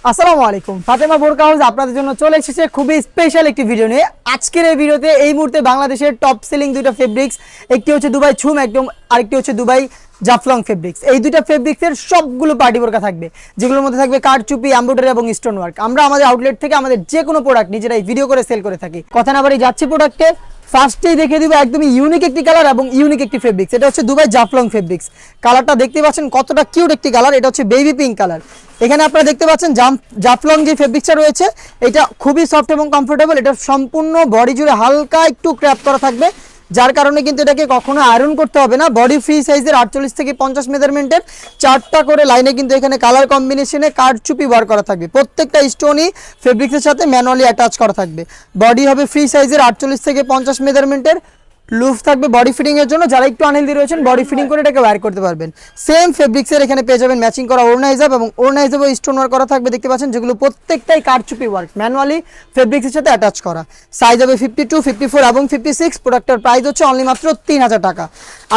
আসসালামু আলাইকুম, ফাতেমা বোরকা হাউস আপনাদের জন্য চলে এসেছে খুবই স্পেশাল একটি ভিডিও নিয়ে। আজকের এই ভিডিওতে এই মুহূর্তে বাংলাদেশের টপ সেলিং দুইটা ফেব্রিক্স, একটি হচ্ছে দুবাই ছুম একদম, আরেকটি হচ্ছে দুবাই জাফলং ফেব্রিক্স। এই দুইটা ফেব্রিক্সের সবগুলো পার্টি বোরকা থাকবে, যেগুলোর মধ্যে থাকবে কারচুপি, এমব্রয়ডারি এবং স্টোন ওয়ার্ক। আমরা আমাদের আউটলেট থেকে আমাদের যে কোনো প্রোডাক্ট নিজেরাই ভিডিও করে সেল করে থাকি। কথা না বাড়ি যাচ্ছি প্রোডাক্টে, ফার্স্টেই দেখে দিব একদমই ইউনিক একটি কালার এবং ইউনিক একটি ফেব্রিক্স। এটা হচ্ছে দুবাই জাফলং ফেব্রিক্স। কালারটা দেখতে পাচ্ছেন কতটা কিউট একটি কালার। এটা হচ্ছে বেবি পিঙ্ক কালার। এখানে আপনারা দেখতে পাচ্ছেন জাফলং যে ফেব্রিক্সটা রয়েছে এটা খুবই সফট এবং কমফোর্টেবল। এটা সম্পূর্ণ বডি জুড়ে হালকা একটু ক্র্যাপ করা থাকবে, যার কারণে কিন্তু এটাকে কখনো আয়রন করতে হবে না। বডি ফ্রি সাইজের 48 থেকে 50 মেজারমেন্টের 4টা করে লাইনে কিন্তু এখানে কালার কম্বিনেশনে কারচুপি ওয়ার্ক করা থাকবে। প্রত্যেকটা স্টোনই ফেব্রিক্সের সাথে ম্যানুয়ালি অ্যাটাচ করা থাকবে। বডি হবে ফ্রি সাইজের 48 থেকে 50 মেজারমেন্টের। লুফ থাকবে বডি ফিটিং এর জন্য, যারা একটু আনহেলদি রয়েছেন বডি ফিটিং করে এটাকে ওয়্যার করতে পারবেন। সেম ফেব্রিক্সের এখানে পেয়ে যাবেন ম্যাচিং করা ওড়না হিসাব, এবং ওড়না হিসাবে স্টোন ওয়ার্ক করা থাকবে। দেখতে পাচ্ছেন যেগুলো প্রত্যেকটাই কারচুপি ওয়ার্ক ম্যানুয়ালি ফেব্রিক্সের সাথে অ্যাটাচ করা। সাইজ হবে 52, 54 এবং 56। প্রোডাক্টের প্রাইস হচ্ছে অনলি মাত্র 3000 টাকা।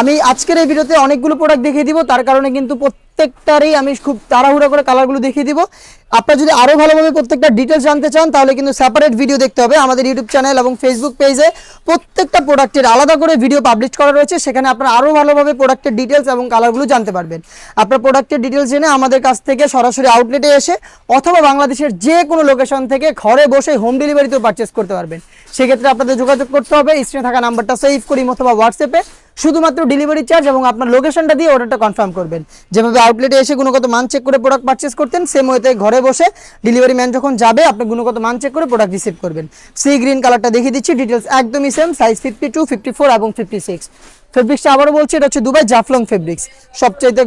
আমি আজকের এই ভিডিওতে অনেকগুলো প্রোডাক্ট দেখিয়ে দিব, তার কারণে কিন্তু প্রত্যেকটারই আমি খুব তাড়াহুড়া করে কালারগুলো দেখিয়ে দিব। আপনারা যদি আরও ভালোভাবে প্রত্যেকটা ডিটেলস জানতে চান তাহলে কিন্তু সেপারেট ভিডিও দেখতে হবে। আমাদের ইউটিউব চ্যানেল এবং ফেসবুক পেজে প্রত্যেকটা প্রোডাক্টের আলাদা করে ভিডিও পাবলিশ করা রয়েছে, সেখানে আপনারা আরও ভালোভাবে প্রোডাক্টের ডিটেলস এবং কালারগুলো জানতে পারবেন। আপনার প্রোডাক্টের ডিটেলস জেনে আমাদের কাছ থেকে সরাসরি আউটলেটে এসে অথবা বাংলাদেশের যে কোনো লোকেশন থেকে ঘরে বসে হোম ডেলিভারিতেও পারচেস করতে পারবেন। সেক্ষেত্রে আপনাদের যোগাযোগ করতে হবে স্ক্রিনে থাকা নাম্বারটা সেভ করি অথবা হোয়াটসঅ্যাপে শুধুমাত্র ডেলিভারি চার্জ এবং আপনার লোকেশনটা দিয়ে অর্ডারটা কনফার্ম করবেন। যেভাবে আউটলেটে এসে গুণগত মান চেক করে প্রোডাক্ট পারচেস করতেন, সেম ওয়েতে ঘরে বসে ডেলিভারি ম্যান যখন যাবে আপনি গুণগত মান চেক করে প্রোডাক্ট রিসিভ করবেন। সি গ্রিন কালারটা দেখিয়ে দিচ্ছি, ডিটেলস একদমই সেম, সাইজ 52, 54 এবং 56। ফেব্রিক্সটা আবারও বলছি, এটা হচ্ছে দুবাই জাফলং ফেব্রিক্স। সবচাইতে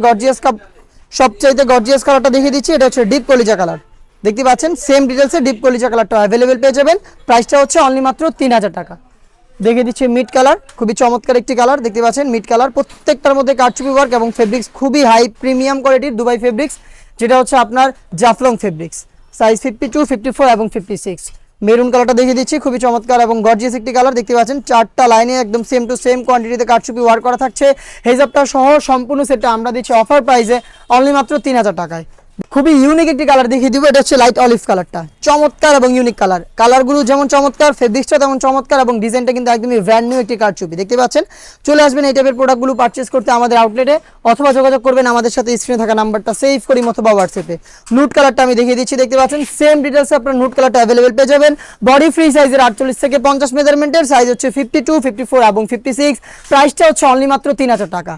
গর্জিয়াস কালারটা দেখিয়ে দিচ্ছি, এটা হচ্ছে ডিপ কলিজা কালার। দেখতে পাচ্ছেন সেম ডিটেলসে ডিপ কলিজা কালারটা অ্যাভেলেবেল পেয়ে যাবেন। প্রাইসটা হচ্ছে অনলি মাত্র 3000 টাকা। দেখে দিচ্ছি মিড কালার, খুবই চমৎকার একটি কালার। দেখতে পাচ্ছেন মিড কালার, প্রত্যেকটার মধ্যে কারচুপি ওয়ার্ক এবং ফেব্রিক্স খুবই হাই প্রিমিয়াম কোয়ালিটির দুবাই ফেব্রিক্স, যেটা হচ্ছে আপনার জাফলং ফেব্রিক্স। সাইজ 52, 54 এবং 56। মেরুন কালারটা দেখে দিচ্ছি, খুবই চমৎকার এবং গর্জিয়াস একটি কালার। দেখতে পাচ্ছেন 4টা লাইনে একদম সেম টু সেম কোয়ান্টিটিতে কারচুপি ওয়ার্ক করা থাকছে। হেজাবটা সহ সম্পূর্ণ সেটটা আমরা দিচ্ছি অফার প্রাইসে অনলি মাত্র 3000 টাকায়। খুবই ইউনিক একটি কালার দেখিয়ে দিব, এটা হচ্ছে লাইট অলিভ কালারটা। চমৎকার এবং ইউনিক কালার, কালারগুলো যেমন চমৎকার ফেব্রিক্সটা তেমন চমৎকার এবং ডিজাইনটা কিন্তু একদমই ব্র্যান্ড নিউ একটি কারচুপি। দেখতে পাচ্ছেন, চলে আসবেন এই টাইপের প্রোডাক্টগুলো পারচেস করতে আমাদের আউটলেটে, অথবা যোগাযোগ করবেন আমাদের সাথে স্ক্রিনে থাকা নাম্বারটা সেভ করি অথবা হোয়াটসঅ্যাপে। নুট কালারটা আমি দেখিয়ে দিচ্ছি, দেখতে পাচ্ছেন সেম ডিটেলসে আপনার নুট কালারটা অ্যাভেলেবেল পেয়ে যাবেন। বডি ফ্রি সাইজের 48 থেকে 50 মেজারমেন্টের, সাইজ হচ্ছে 52, 54 এবং 56। প্রাইসটা হচ্ছে অনলি মাত্র 3000 টাকা।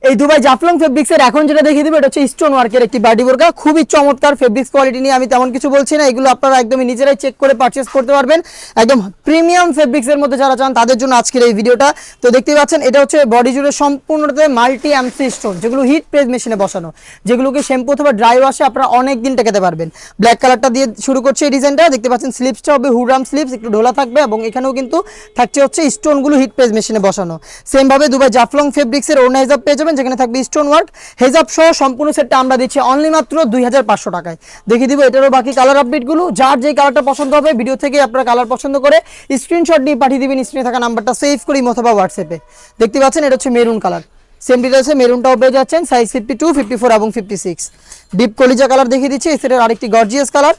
এই দুবাই জাফলং ফেব্রিক্সের এখন যেটা দেখিয়ে দিব এটা হচ্ছে স্টোন ওয়ার্কের একটি বাডি বোরকা। খুবই চমৎকার ফেব্রিক্স কোয়ালিটি নিয়ে আমি তেমন কিছু বলছি না, এগুলো আপনারা একদমই নিজেরাই চেক করে পারচেস করতে পারবেন। একদম প্রিমিয়াম ফেব্রিক্সের মধ্যে যারা চান তাদের জন্য আজকের এই ভিডিওটা। তো দেখতেই পাচ্ছেন এটা হচ্ছে বডি জুড়ে সম্পূর্ণতে মাল্টি এমসি স্টোন, যেগুলো হিট প্রেস মেশিনে বসানো, যেগুলোকে শ্যাম্পু অথবা ড্রাই ওয়াশে আপনারা অনেক দিন টেকাতে পারবেন। ব্ল্যাক কালারটা দিয়ে শুরু করছে এই ডিজাইনটা। দেখতে পাচ্ছেন স্লিপসটা হবে হুডরাম স্লিপস, একটু ঢোলা থাকবে এবং এখানেও কিন্তু থাকছে হচ্ছে স্টোনগুলো হিট প্রেস মেশিনে বসানো। সেমভাবে দুবাই জাফলং ফেব্রিক্সের ওড়না হিজাব পেয়ে যাবেন, যেখানে থাকবে স্টোন ওয়ার্ক। হেজাব সহ সম্পূর্ণ সেটটা আমরা দিচ্ছি অনলি মাত্র 2500 টাকায়। দেখিয়ে দিব এটারও বাকি কালার আপডেটগুলো। যার যে কালারটা পছন্দ হবে ভিডিও থেকে আপনারা কালার পছন্দ করে স্ক্রিনশট দিয়ে পাঠিয়ে দিবেন স্ক্রিনে থাকা নাম্বারটা সেভ করি অথবা হোয়াটসঅ্যাপে। দেখতে পাচ্ছেন এটা হচ্ছে মেরুন কালার, সেম ডিটেলসে মেরুনটাও পেয়ে যাচ্ছেন, সাইজ 52, 54 এবং 56। ডিপ কলিজা কালার দেখিয়ে দিচ্ছি, এই সেটের আরেকটি গর্জিয়াস কালার।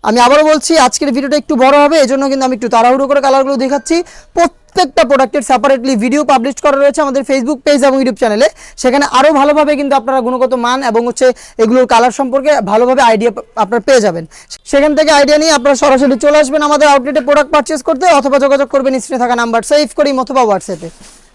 আমি আবারও বলছি আজকের ভিডিওটা একটু বড় হবে, এজন্য কিন্তু আমি একটু তাড়াহুড়ো করে কালারগুলো দেখাচ্ছি। প্রত্যেকটা প্রোডাক্টের সেপারেটলি ভিডিও পাবলিশ করা রয়েছে আমাদের ফেসবুক পেজ এবং ইউটিউব চ্যানেলে, সেখানে আরও ভালোভাবে কিন্তু আপনারা গুণগত মান এবং হচ্ছে এগুলোর কালার সম্পর্কে ভালোভাবে আইডিয়া আপনারা পেয়ে যাবেন। সেখান থেকে আইডিয়া নিয়ে আপনারা সরাসরি চলে আসবেন আমাদের আউটলেটে প্রোডাক্ট পারচেস করতে, অথবা যোগাযোগ করবেন স্ক্রিনে থাকা নাম্বার সেভ করি অথবা হোয়াটসঅ্যাপে।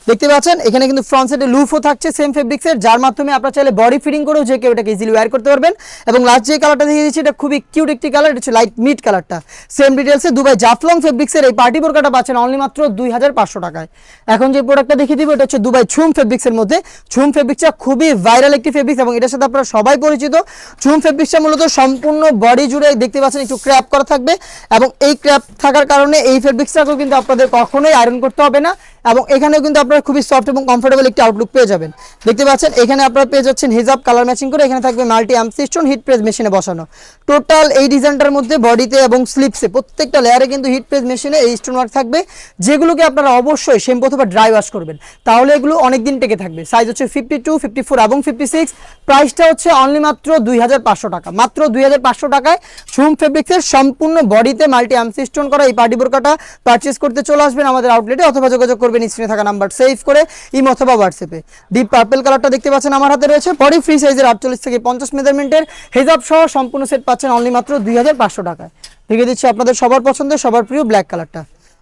দেখতে পাচ্ছেন এখানে কিন্তু ফ্রন্ট সাইডে লুফও থাকছে সেম ফেব্রিক্সের, যার মাধ্যমে আপনারা চাইলে বডি ফিটিং করেও যে কেউ এটাকে ইজিলি ওয়্যার করতে পারবেন। এবং লাস্ট যে কালারটা দেখিয়ে দিচ্ছি এটা খুবই কিউট একটি কালার, এটা হচ্ছে লাইট মিড কালারটা। সেম ডিটেলসে দুবাই জাফলং ফেব্রিক্সের এই পার্টি বোরকাটা পাচ্ছেন অনলি মাত্র 2500 টাকায়। এখন যে প্রোডাক্টটা দেখিয়ে দিব এটা হচ্ছে দুবাই ছুম ফেব্রিক্সের মধ্যে। ছুম ফেব্রিক্সটা খুবই ভাইরাল একটি ফেব্রিক্স এবং এটার সাথে আপনারা সবাই পরিচিত। ছুম ফেব্রিক্সটা মূলত সম্পূর্ণ বডি জুড়ে দেখতে পাচ্ছেন একটু ক্র্যাপ করা থাকবে, এবং এই ক্র্যাপ থাকার কারণে এই ফেব্রিক্সটাকেও কিন্তু আপনাদের কখনোই আয়রন করতে হবে না। এবং এখানেও কিন্তু আপনারা খুবই সফট এবং কমফোর্টেবল একটি আউটলুক পেয়ে যাবেন। দেখতে পাচ্ছেন এখানে আপনারা পেয়ে যাচ্ছেন হিজাব কালার ম্যাচিং করে, এখানে থাকবে multi arm system hit press মেশিনে বসানো। টোটাল এই ডিজাইনটার মধ্যে বডিতে এবং স্লিপসে প্রত্যেকটা লেয়ারে কিন্তু হিট প্রেস মেশিনে এই স্টোন ওয়ার্ক থাকবে, যেগুলোকে আপনারা অবশ্যই শ্যাম্পু অথবা ড্রাই ওয়াশ করবেন, তাহলে এগুলো অনেক দিন টেকে থাকবে। সাইজ হচ্ছে 52, 54 এবং 56। প্রাইসটা হচ্ছে অনলি মাত্র 2500 টাকা। মাত্র 2500 টাকায় ঝুম ফেব্রিক্সের সম্পূর্ণ বডিতে মাল্টি আর্ম সিস্টেম করা এই পার্টি বোরকাটা পারচেজ করতে চলে আসবেন আমাদের আউটলেটে, অথবা যোগাযোগ করবেন স্ক্রিনে থাকা নাম্বার সেভ করে ইমো অথবা হোয়াটসঅ্যাপে। ডিপ পার্পল কালারটা দেখতে পাচ্ছেন আমার হাতে রয়েছে, বডি ফ্রি সাইজের 48 থেকে 50 মেজারমেন্টের হেজাব সহ সম্পূর্ণ সেট পাচ্ছেন অনলি মাত্র 2500 টাকায়। দেখে দিচ্ছি আপনাদের সবার পছন্দের সবার প্রিয় ব্ল্যাক কালারটা।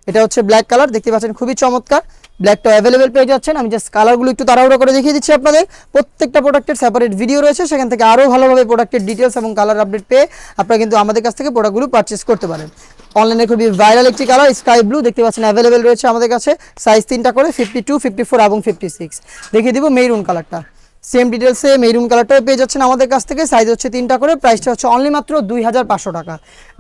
এটা হচ্ছে ব্ল্যাক কালার, দেখতে পাচ্ছেন খুবই চমৎকার। ব্ল্যাকটা অ্যাভেলেবেল পেয়ে যাচ্ছেন। আমি জাস্ট কালারগুলো একটু তাড়াহুড়ো করে দেখিয়ে দিচ্ছি আপনাদের। প্রত্যেকটা প্রোডাক্টের সেপারেট ভিডিও রয়েছে, সেখান থেকে আরও ভালোভাবে প্রোডাক্টের ডিটেলস এবং কালার আপডেট পেয়ে আপনারা কিন্তু আমাদের কাছ থেকে প্রোডাক্টগুলো পারচেস করতে পারেন। অনলাইনে খুবই ভাইরাল একটি কালার স্কাই ব্লু, দেখতে পাচ্ছেন অ্যাভেলেবেল রয়েছে আমাদের কাছে। সাইজ 3টা করে 52, 54 এবং 56। দেখিয়ে দিব মেরুন কালারটা। সেম ডিটেলসে মেরুন কালারটাও পেয়ে যাচ্ছেন আমাদের কাছ থেকে। সাইজ হচ্ছে 3টা করে, প্রাইসটা হচ্ছে অনলি মাত্র 2500 টাকা।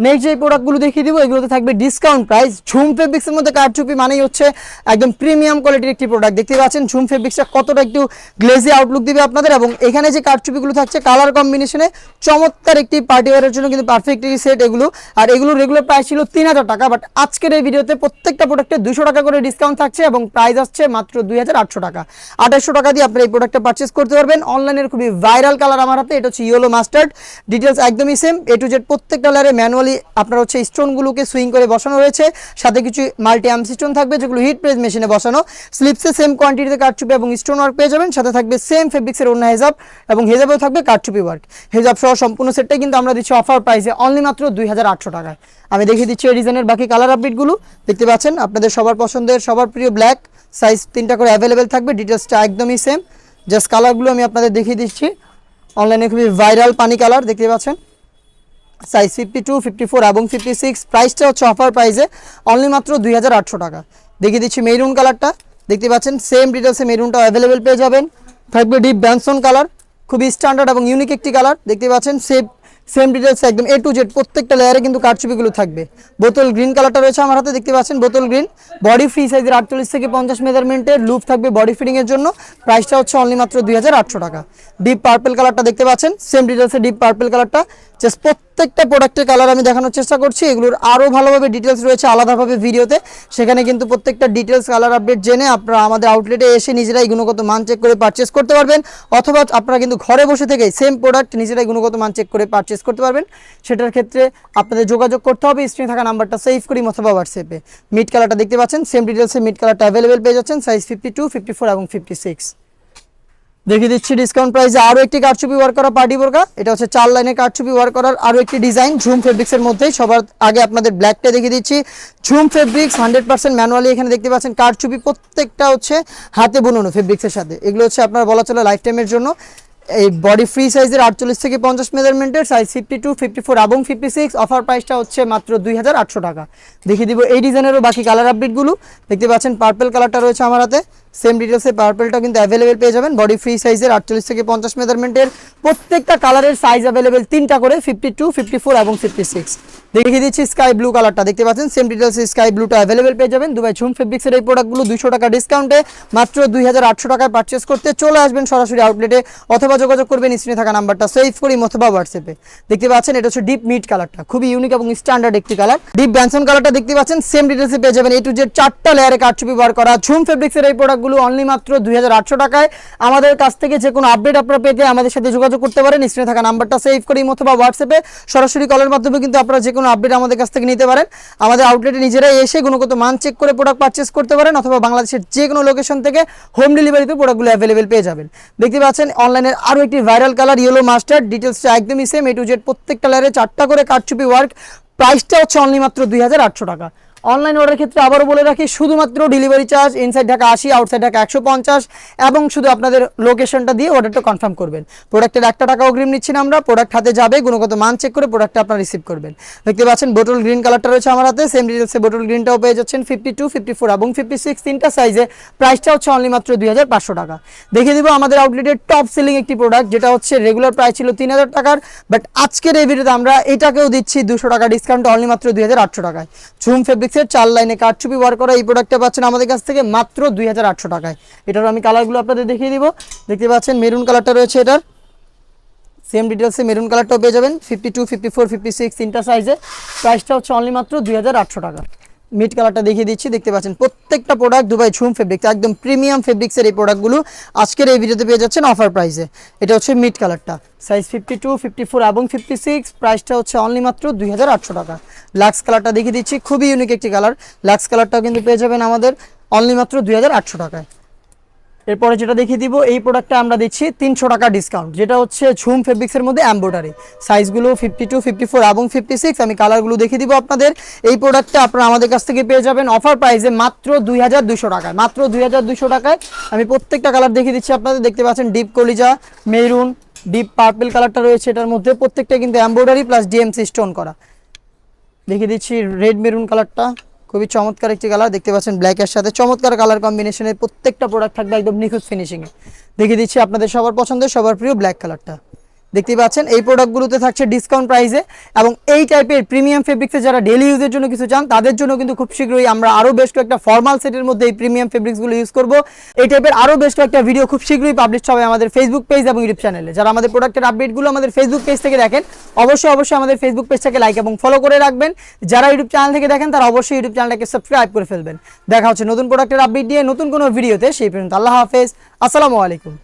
নেক্সট যে প্রোডাক্টগুলো দেখিয়ে দিব এগুলোতে থাকবে ডিসকাউন্ট প্রাইস। ঝুম ফেব্রিক্সের মধ্যে কারচুপি মানেই হচ্ছে একদম প্রিমিয়াম কোয়ালিটির একটি প্রোডাক্ট। দেখতে পাচ্ছেন ঝুম ফেব্রিক্সটা কতটা একটু গ্লেজি আউটলুক দিবে আপনাদের, এবং এখানে যে কারচুপিগুলো থাকছে কালার কম্বিনেশনে চমৎকার একটি পার্টি ওয়ারের জন্য কিন্তু পারফেক্ট সেট এগুলো। আর এগুলোর রেগুলার প্রাইস ছিল 3000 টাকা, বাট আজকের এই ভিডিওতে প্রত্যেকটা প্রোডাক্টে 200 টাকা করে ডিসকাউন্ট থাকছে এবং প্রাইস আসছে মাত্র 2800 টাকা। 2800 টাকা দিয়ে আপনারা এই প্রোডাক্টটা পারচেস করতে পারবেন। অনলাইনের খুবই ভাইরাল কালার আমার হাতে, এটা হচ্ছে ইয়েলো মাস্টার্ড। ডিটেলস একদমই সেম, এ টু জেড প্রত্যেকটা লেয়ারে ম্যানুয়ালি আপনার হচ্ছে স্টোনগুলোকে সুইং করে বসানো রয়েছে, সাথে কিছু মাল্টি আর্ম স্টোন থাকবে যেগুলো হিট প্রেস মেশিনে বসানো। স্লিপসে সেম কোয়ান্টিটিতে কারচুপি এবং স্টোন ওয়ার্ক পেয়ে যাবেন, সাথে থাকবে সেম ফেব্রিক্সের অন্য হেজাব এবং হেজাবেও থাকবে কারচুপি ওয়ার্ক। হেজাব সহ সম্পূর্ণ সেটটাই কিন্তু আমরা দিচ্ছি অফার প্রাইসে অনলি মাত্র 2800 টাকায়। আমি দেখিয়ে দিচ্ছি এই ডিজাইনের বাকি কালার আপডেটগুলো। দেখতে পাচ্ছেন আপনাদের সবার পছন্দের সবার প্রিয় ব্ল্যাক, সাইজ 3টা করে অ্যাভেলেবেল থাকবে। ডিটেলসটা একদমই সেম, জাস্ট কালারগুলো আমি আপনাদের দেখিয়ে দিচ্ছি। অনলাইনে খুবই ভাইরাল পানি কালার, দেখতে পাচ্ছেন সাইজ 52, 54 এবং 56। প্রাইসটা হচ্ছে অফার প্রাইসে অনলি মাত্র 2800 টাকা। দেখিয়ে দিচ্ছি মেরুন কালারটা, দেখতে পাচ্ছেন সেম ডিটেলসে মেরুনটাও অ্যাভেলেবেল পেয়ে যাবেন। থাকবে ডিপ ব্যানসন কালার, খুবই স্ট্যান্ডার্ড এবং ইউনিক একটি কালার। দেখতে পাচ্ছেন সেম ডিটেলস একদম এ টু জেড প্রত্যেকটা লেয়ারে কিন্তু কারচুপিগুলো থাকবে। বোতল গ্রিন কালারটা রয়েছে আমার হাতে, দেখতে পাচ্ছেন বোতল গ্রিন। বডি ফ্রি সাইজের 48 থেকে 50 মেজারমেন্টের লুপ থাকবে বডি ফিটিংয়ের জন্য। প্রাইসটা হচ্ছে অনলি মাত্র 2800 টাকা। ডিপ পার্পল কালারটা দেখতে পাচ্ছেন, সেম ডিটেলসে ডিপ পার্পল কালারটা। জাস্ট প্রত্যেকটা প্রোডাক্টের কালার আমি দেখানোর চেষ্টা করছি, এগুলোর আরও ভালোভাবে ডিটেলস রয়েছে আলাদাভাবে ভিডিওতে, সেখানে কিন্তু প্রত্যেকটা ডিটেলস কালার আপডেট জেনে আপনারা আমাদের আউটলেটে এসে নিজেরাই গুণগত মান চেক করে পারচেস করতে পারবেন, অথবা আপনারা কিন্তু ঘরে বসে থেকেই সেম প্রোডাক্ট নিজেরাই গুণগত মান চেক করে পারচেস করতে পারবেন। সেটার ক্ষেত্রে আপনাদের যোগাযোগ করতে হবে স্ক্রিনে থাকা নাম্বারটা সেভ করি অথবা হোয়াটসঅ্যাপে। মিড কালারটা দেখতে পাচ্ছেন, সেম ডিটেলসে মিড কালারটা অ্যাভেলেবেল পেয়ে যাচ্ছেন। সাইজ 52, 54 এবং 56। দেখিয়ে দিচ্ছি ডিসকাউন্ট প্রাইসে আরও একটি কারচুপি ওয়ার্ক করা পার্টি বোরকা। এটা হচ্ছে 4 লাইনের কারচুপি ওয়ার্ক করার আরও একটি ডিজাইন ঝুম ফেব্রিক্সের মধ্যেই। সবার আগে আপনাদের ব্ল্যাকটা দেখিয়ে দিচ্ছি। ঝুম ফেব্রিক্স 100% ম্যানুয়ালি, এখানে দেখতে পাচ্ছেন কারচুপি প্রত্যেকটা হচ্ছে হাতে বুননো ফেব্রিক্সের সাথে। এগুলো হচ্ছে আপনার বলা চলে লাইফ টাইমের জন্য। এই বডি ফ্রি সাইজের 48 থেকে 50 মেজারমেন্টের, সাইজ 52, 54 এবং 56। অফার প্রাইসটা হচ্ছে মাত্র 2800 টাকা। দেখিয়ে দিব এই ডিজাইনেরও বাকি কালার আপডেটগুলো। দেখতে পাচ্ছেন পার্পল কালারটা রয়েছে আমার হাতে, সেম ডিটেলসে পার্পলটা কিন্তু অ্যাভেলেবেল পেয়ে যাবেন। বডি ফ্রি সাইজের 48 থেকে 50 মেজারমেন্টের, প্রত্যেকটা কালারের সাইজ অ্যাভেলেবেল 3টা করে 52, 54 এবং 56। দেখিয়ে দিচ্ছি স্কাই ব্লু কালারটা, দেখতে পাচ্ছেন সেম ডিটেলসে স্কাই ব্লুটা অ্যাভেলেবেল পেয়ে যাবেন। দুবাই ঝুম ফেব্রিক্সের এই প্রোডাক্টগুলো 200 টাকা ডিসকাউন্টে মাত্র 2800 টাকায় পারচেস করতে চলে আসবেন সরাসরি আউটলেটে, অথবা যোগাযোগ করবেন স্ক্রিনে থাকা নাম্বারটা সেভ করি অথবা হোয়াটসঅ্যাপে। দেখতে পাচ্ছেন এটা হচ্ছে ডিপ মিড কালারটা, খুবই ইউনিক এবং স্ট্যান্ডার্ড একটি কালার। ডিপ ব্যানসন কালারটা দেখতে পাচ্ছেন সেম ডিটেলসে পেয়ে যাবেন। এ টু জেড 4টা লেয়ারে কারচুপি বার করা ঝুম ফেব্রিক্সের এই প্রোডাক্টগুলো অনলি মাত্র 2800 টাকায়। আমাদের কাছ থেকে যে কোনো আপডেট আপনারা পেতে আমাদের সাথে যোগাযোগ করতে পারেন স্ক্রিনে থাকা নাম্বারটা সেভ করি অথবা হোয়াটসঅ্যাপে। সরাসরি কলের মাধ্যমে কিন্তু আপনারা যে কোনো আপডেট আমাদের কাছ থেকে নিতে পারেন। আমাদের আউটলেটে নিজেরাই এসে গুণগত মান চেক করে প্রোডাক্ট পারচেস করতে পারেন, অথবা বাংলাদেশের যে কোনো লোকেশন থেকে হোম ডেলিভারিতে প্রোডাক্টগুলো অ্যাভেলেবেল পেয়ে যাবেন। দেখতে পাচ্ছেন অনলাইনের আরও একটি ভাইরাল কালার ইয়েলো মাস্টার্ড। ডিটেলসটা একদমই সেম, এ টু জেড প্রত্যেকটা লেয়ারে 4টা করে কারচুপি ওয়ার্ক। প্রাইসটা হচ্ছে অনলি মাত্র 2800 টাকা। অনলাইন অর্ডারের ক্ষেত্রে আবারও বলে রাখি, শুধুমাত্র delivery charge inside Dhaka 80, outside Dhaka 150, এবং শুধু আপনাদের লোকেশনটা দিয়ে অর্ডারটা কনফার্ম করবেন। প্রোডাক্টের 1 টাকা অগ্রিম নিচ্ছি না আমরা, প্রোডাক্ট হাতে যাবে, গুণগত মান চেক করে প্রোডাক্টটা আপনারা রিসিভ করবেন। দেখতে পাচ্ছেন বোটল গ্রিন কালারটা রয়েছে আমার হাতে, সেম ডিটেলসে বোটল গ্রিনটাও পেয়ে যাচ্ছেন 52, 54 এবং 56 তিনটা সাইজে। প্রাইসটা হচ্ছে অনলি মাত্র 2500 টাকা। দেখিয়ে দিব আমাদের আউটলেটের টপ সেলিং একটি প্রোডাক্ট, যেটা হচ্ছে রেগুলার প্রাইস ছিল 3000 টাকার, বাট আজকের এই ভিডিওতে আমরা এটাকেও দিচ্ছি 200 টাকা ডিসকাউন্ট অনলি মাত্র 2800 টাকায়। ঝুম ফেব্রিক্স ফেব্রিক্সের 4 লাইনে কারচুপি ওয়ার্ক করা এই প্রোডাক্টটা পাচ্ছেন আমাদের কাছ থেকে মাত্র 2800 টাকায়। এটার আমি কালারগুলো আপনাদের দেখিয়ে দিব। দেখতে পাচ্ছেন মেরুন কালারটা রয়েছে, এটার সেম ডিটেলসে মেরুন কালারটাও পেয়ে যাবেন 52, 54, 56 তিনটা সাইজে। প্রাইসটা হচ্ছে অনলি মাত্র 2800 টাকা। মিড কালারটা দেখিয়ে দিচ্ছি, দেখতে পাচ্ছেন প্রত্যেকটা প্রোডাক্ট দুবাই ঝুম ফেব্রিক্স, একদম প্রিমিয়াম ফেব্রিক্সের এই প্রোডাক্টগুলো আজকের এই ভিডিওতে পেয়ে যাচ্ছেন অফার প্রাইসে। এটা হচ্ছে মিড কালারটা, সাইজ 52, 54 এবং 56, প্রাইসটা হচ্ছে অনলি মাত্র 2800 টাকা। লাক্স কালারটা দেখিয়ে দিচ্ছি, খুবই ইউনিক একটি কালার। লাক্স কালারটাও কিন্তু পেয়ে যাবেন আমাদের অনলি মাত্র 2800 টাকায়। এরপরে যেটা দেখিয়ে দিব, এই প্রোডাক্টটা আমরা দিচ্ছি 300 টাকা ডিসকাউন্ট, যেটা হচ্ছে ঝুম ফেব্রিক্সের মধ্যে এমব্রয়ডারি। সাইজগুলো 52, 54 এবং 56। আমি কালারগুলো দেখিয়ে দিব আপনাদের। এই প্রোডাক্টটা আপনারা আমাদের কাছ থেকে পেয়ে যাবেন অফার প্রাইসে মাত্র 2200 টাকায়। মাত্র 2200 টাকায় আমি প্রত্যেকটা কালার দেখিয়ে দিচ্ছি আপনাদের। দেখতে পাচ্ছেন ডিপ কলিজা, মেরুন, ডিপ পার্পল কালারটা রয়েছে এটার মধ্যে, প্রত্যেকটা কিন্তু এমব্রয়ডারি প্লাস ডিএমসি স্টোন করা। দেখিয়ে দিচ্ছি রেড মেরুন কালারটা, খুবই চমৎকার একটি কালার। দেখতে পাচ্ছেন ব্ল্যাকের সাথে চমৎকার কালার কম্বিনেশনের প্রত্যেকটা প্রোডাক্ট থাকবে একদম নিখুঁত ফিনিশিংয়ে। দেখিয়ে দিচ্ছি আপনাদের সবার পছন্দের সবার প্রিয় ব্ল্যাক কালারটা। দেখতে পাচ্ছেন এই প্রোডাক্টগুলোতে থাকছে ডিসকাউন্ট প্রাইসে, এবং এই টাইপের প্রিমিয়াম ফেব্রিক্সে যারা ডেলি ইউজের জন্য কিছু চান তাদের জন্য কিন্তু খুব শীঘ্রই আমরা আরও বেশ কয়েকটা ফর্মাল সেটের মধ্যে এই প্রিমিয়াম ফেব্রিক্সগুলো ইউজ করব। এই টাইপের আরও বেশ কয়েকটা ভিডিও খুব শীঘ্রই পাবলিশ হবে আমাদের ফেসবুক পেজ এবং ইউটিউব চ্যানেলে। যারা আমাদের প্রোডাক্টের আপডেটগুলো আমাদের ফেসবুক পেজ থেকে দেখেন অবশ্যই আমাদের ফেসবুক পেজটাকে লাইক এবং ফলো করে রাখবেন। যারা ইউটিউব চ্যানেল থেকে দেখেন তারা অবশ্যই ইউটিউব চ্যানেলটাকে সাবস্ক্রাইব করে ফেলবেন। দেখা হচ্ছে নতুন প্রোডাক্টের আপডেট নিয়ে নতুন কোনো ভিডিওতে। সেই পর্যন্ত আল্লাহ হাফেজ, আসসালামু আলাইকুম।